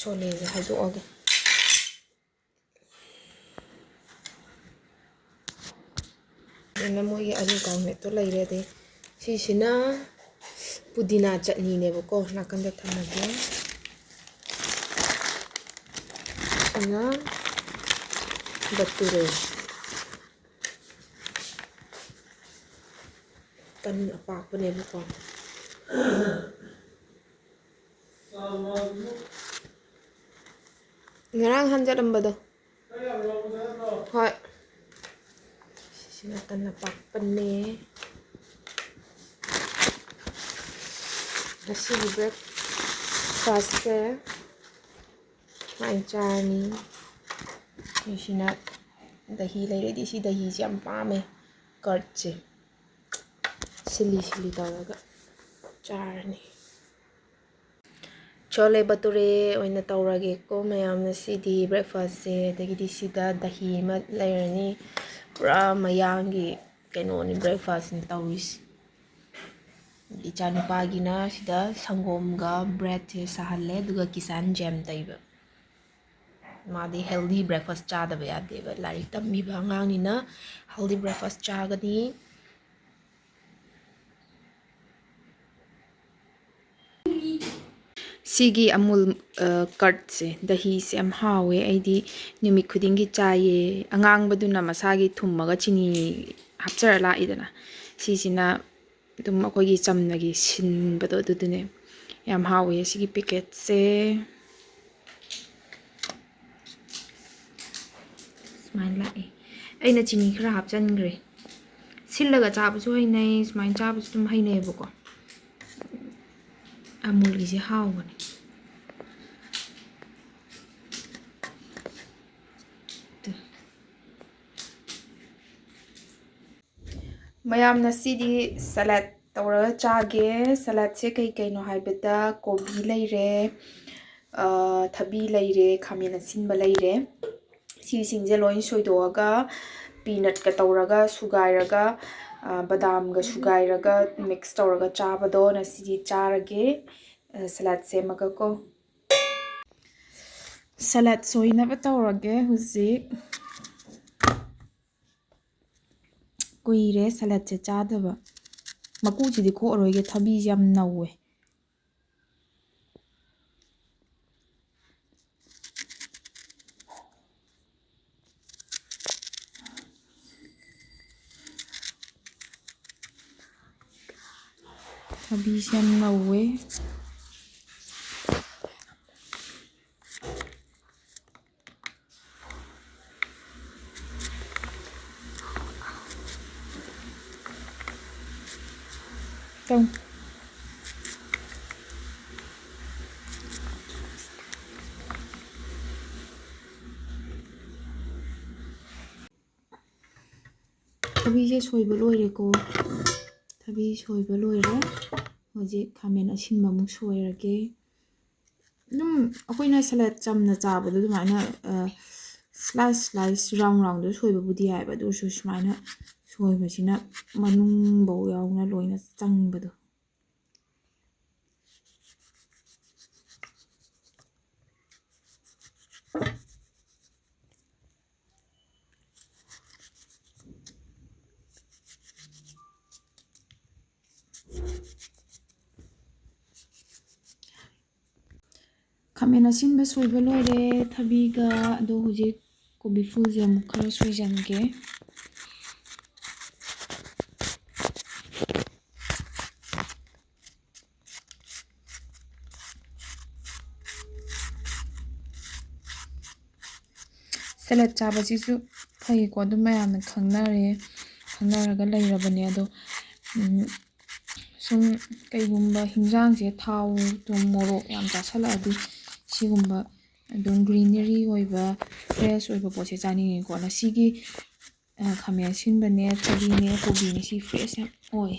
ꯆꯣꯂꯦꯁꯦ ꯍꯥꯏꯗꯣꯛꯑꯒꯦ ꯑꯗꯨꯅ ꯃꯣꯏꯒꯤ ꯑꯂꯨ ꯀꯥꯡꯃꯦꯠꯇꯣ ꯂꯩꯔꯦ ꯑꯗꯩ ꯁꯤꯁꯤꯅ ꯄꯨꯗꯤꯅꯥ ꯆꯠꯅꯤꯅꯦꯕꯀꯣ ꯅꯥꯀꯟꯗ ꯊꯝꯃꯒꯦ ꯁꯤꯅ ꯕꯇꯨꯔꯦ ꯇꯟ ꯑꯄꯥꯛꯄꯅꯦꯕꯀꯣ ꯉꯔꯥꯡ ꯍꯟꯖꯔꯝꯕꯗꯣ ꯍꯣꯏ ꯁꯤꯁꯤꯅ ꯇꯟ ꯑꯄꯥꯛꯄꯅꯦ ꯉꯁꯤꯒꯤ ꯕ꯭ꯔꯦꯛꯐꯥꯁꯁꯦ ꯁꯨꯃꯥꯏꯅ ꯆꯥꯔꯅꯤ ꯁꯤꯁꯤꯅ ꯗꯍꯤ ꯂꯩꯔꯗꯤ ꯁꯤ ꯗꯍꯤꯁꯦ ꯌꯥꯝ ꯄꯥꯝꯃꯦ ꯀꯔꯠꯁꯦ ꯁꯤꯜꯂꯤ ꯁꯤꯜꯂꯤ ꯇꯧꯔꯒ ꯆꯥꯔꯅꯤ ꯆꯣꯂꯦ ꯕꯇꯨꯔꯦ ꯑꯣꯏꯅ ꯇꯧꯔꯒꯦꯀꯣ ꯃꯌꯥꯝꯅ ꯁꯤꯗꯤ ꯕ꯭ꯔꯦꯛꯐꯥꯁꯁꯦ ꯑꯗꯒꯤꯗꯤ ꯁꯤꯗ ꯗꯍꯤ ꯑꯃ ꯂꯩꯔꯅꯤ ꯄꯨꯔꯥ ꯃꯌꯥꯡꯒꯤ ꯀꯩꯅꯣꯅꯤ ꯕ꯭ꯔꯦꯛꯐꯥꯁꯅꯤ ꯇꯧꯔꯤꯁꯤ ꯏꯆꯥꯅꯨꯄꯥꯒꯤꯅ ꯁꯤꯗ ꯁꯪꯒꯣꯝꯒ ꯕ꯭ꯔꯦꯗꯁꯦ ꯁꯥꯍꯜꯂꯦ ꯑꯗꯨꯒ ꯀꯤꯁꯥꯟ ꯖꯦꯝ ꯇꯩꯕ ꯃꯥꯗꯤ ꯍꯦꯜꯗꯤ ꯕ꯭ꯔꯦꯛꯐꯥꯁ ꯆꯥꯗꯕ ꯌꯥꯗꯦꯕ ꯂꯥꯏꯔꯤꯛ ꯇꯝꯕꯤꯕ ꯑꯉꯥꯡꯅꯤꯅ ꯍꯦꯜꯗꯤ ꯕ꯭ꯔꯦꯛꯐꯥꯁ ꯆꯥꯒꯅꯤ ꯁꯤꯒꯤ ꯑꯃꯨꯜ ꯀꯔꯠꯁꯦ ꯗꯍꯤꯁꯦ ꯌꯥꯝ ꯍꯥꯎꯋꯦ ꯑꯩꯗꯤ ꯅꯨꯃꯤꯠ ꯈꯨꯗꯤꯡꯒꯤ ꯆꯥꯏꯌꯦ ꯑꯉꯥꯡꯕꯗꯨꯅ ꯃꯁꯥꯒꯤ ꯊꯨꯝꯃꯒ ꯆꯤꯅꯤ ꯍꯥꯞꯆꯔ ꯂꯥꯛꯏꯗꯅ ꯁꯤꯁꯤꯅ ꯑꯗꯨꯝ ꯑꯩꯈꯣꯏꯒꯤ ꯆꯝꯅꯒꯤ ꯁꯤꯟꯕꯗꯣ ꯑꯗꯨꯗꯨꯅꯦ ꯌꯥꯝ ꯍꯥꯎꯋꯦ ꯁꯤꯒꯤ ꯄꯦꯀꯦꯠꯁꯦ ꯁꯨꯃꯥꯏꯅ ꯂꯥꯛꯑꯦ ꯑꯩꯅ ꯆꯤꯅꯤ ꯈꯔ ꯍꯥꯞꯆꯟꯈ꯭ꯔꯦ ꯁꯤꯜꯂꯒ ꯆꯥꯕꯁꯨ ꯍꯩꯅꯩ ꯁꯨꯃꯥꯏꯅ ꯆꯥꯕꯁꯨ ꯑꯗꯨꯝ ꯍꯩꯅꯩꯌꯦꯕꯀꯣ ꯑꯃꯨꯜꯒꯤꯁꯦ ꯍꯥꯎꯕꯅꯦ ꯃꯌꯥꯝꯅ ꯁꯤꯗꯤ ꯁꯂꯥꯗ ꯇꯧꯔꯒ ꯆꯥꯒꯦ ꯁꯂꯥꯗꯁꯦ ꯀꯩꯅꯣ ꯍꯥꯏꯕꯗ ꯀꯣꯕꯤ ꯂꯩꯔꯦ ꯊꯕꯤ ꯂꯩꯔꯦ ꯈꯥꯃꯦꯟ ꯑꯁꯤꯟꯕ ꯂꯩꯔꯦ ꯁꯤꯁꯤꯡꯁꯦ ꯂꯣꯏ ꯁꯣꯏꯗꯣꯛꯑꯒ ꯄꯤꯅꯠꯀ ꯇꯧꯔꯒ ꯁꯨꯒꯥꯏꯔꯒ ꯕꯗꯥꯝꯒ ꯁꯨꯒꯥꯏꯔꯒ ꯃꯤꯛꯁ ꯇꯧꯔꯒ ꯆꯥꯕꯗꯣ ꯉꯁꯤꯗꯤ ꯆꯥꯔꯒꯦ ꯁꯂꯥꯗ ꯁꯦꯝꯃꯒꯀꯣ ꯁꯂꯥꯗ ꯁꯣꯏꯅꯕ ꯇꯧꯔꯒꯦ ꯍꯧꯖꯤꯛ ꯀꯨꯏꯔꯦ ꯁꯂꯥꯗꯁꯦ ꯆꯥꯗꯕ ꯃꯀꯨꯁꯤꯗꯤ ꯈꯣꯛꯑꯔꯣꯏꯒꯦ ꯊꯕꯤꯁꯦ ꯌꯥꯝ ꯅꯧꯋꯦ ꯊꯕꯤꯁꯦ ꯌꯥꯝ ꯅꯧꯋꯦ ꯊꯕꯤꯁꯦ ꯁꯣꯏꯕ ꯂꯣꯏꯔꯦꯀꯣ ꯊꯕꯤ ꯁꯣꯏꯕ ꯂꯣꯏꯔꯦ ꯍꯧꯖꯤꯛ ꯈꯥꯃꯦꯟ ꯑꯁꯤꯟꯕ ꯑꯃꯨꯛ ꯁꯣꯏꯔꯒꯦ ꯑꯗꯨꯝ ꯑꯩꯈꯣꯏꯅ ꯁꯂꯥꯗ ꯆꯝꯅ ꯆꯥꯕꯗꯣ ꯑꯗꯨꯃꯥꯏꯅ ꯁ꯭ꯂꯥꯏꯁ ꯔꯥꯎꯟ ꯔꯥꯎꯟꯗ ꯁꯣꯏꯕꯕꯨꯗꯤ ꯌꯥꯏꯕ ꯑꯗꯨ ꯑꯣꯏꯔꯁꯨ ꯁꯨꯃꯥꯏꯅ ꯁꯣꯏꯕꯁꯤꯅ ꯃꯅꯨꯡꯐꯧ ꯌꯥꯎꯅ ꯂꯣꯏꯅ ꯆꯪꯕꯗꯣ ꯈꯥꯃꯦꯟ ꯑꯁꯤꯟꯕ ꯁꯣꯏꯕ ꯂꯣꯏꯔꯦ ꯊꯕꯤꯒ ꯑꯗꯣ ꯍꯧꯖꯤꯛ ꯀꯣꯕꯤ ꯐꯨꯜꯁꯦ ꯑꯃꯨꯛ ꯈꯔ ꯁꯣꯏꯖꯟꯒꯦ ꯁꯂꯥꯗ ꯆꯥꯕꯁꯤꯁꯨ ꯐꯩꯀꯣ ꯑꯗꯨꯝ ꯃꯌꯥꯝꯅ ꯈꯪꯅꯔꯒ ꯂꯩꯔꯕꯅꯦ ꯑꯗꯣ ꯁꯨꯝ ꯀꯩꯒꯨꯝꯕ ꯍꯤꯟꯖꯥꯡꯁꯦ ꯊꯥꯎ ꯊꯨꯝ ꯃꯣꯔꯣꯛ ꯌꯥꯝ ꯆꯥꯁꯜꯂꯛꯑꯗꯤ ꯁꯤꯒꯨꯝꯕ ꯑꯗꯨꯝ ꯒ꯭ꯔꯤꯅꯔꯤ ꯑꯣꯏꯕ ꯐ꯭ꯔꯦꯁ ꯑꯣꯏꯕ ꯄꯣꯠꯁꯦ ꯆꯥꯅꯤꯡꯉꯦꯀꯣ ꯉꯁꯤꯒꯤ ꯈꯥꯃꯦꯟ ꯑꯁꯤꯟꯕꯅꯦ ꯊꯕꯤꯅꯦ ꯀꯣꯕꯤꯅꯦ ꯁꯤ ꯐ꯭ꯔꯦꯁ ꯌꯥꯝ ꯑꯣꯏ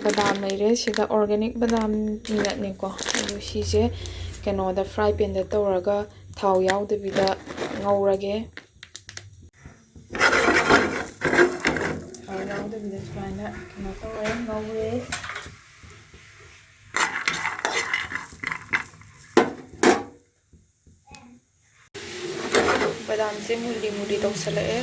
ꯕꯗꯥꯝ ꯂꯩꯔꯦ ꯁꯤꯗ ꯑꯣꯔꯒꯥꯅꯤꯛ ꯕꯗꯥꯝ ꯄꯤꯅꯠꯅꯦꯀꯣ ꯑꯗꯨ ꯁꯤꯁꯦ ꯀꯩꯅꯣꯗ ꯐ꯭ꯔꯥꯏ ꯄꯦꯟꯗ ꯇꯧꯔꯒ ꯊꯥꯎ ꯌꯥꯎꯗꯕꯤꯗ ꯉꯧꯔꯒꯦ ꯊꯥꯎ ꯌꯥꯎꯗꯕꯤꯗ ꯁꯨꯃꯥꯏꯅ ꯀꯩꯅꯣ ꯇꯧꯔꯦ ꯉꯧꯔꯦ ꯕꯗꯥꯝꯁꯦ ꯃꯨꯜꯂꯤ ꯃꯨꯜꯂꯤ ꯇꯧꯁꯜꯂꯛꯑꯦ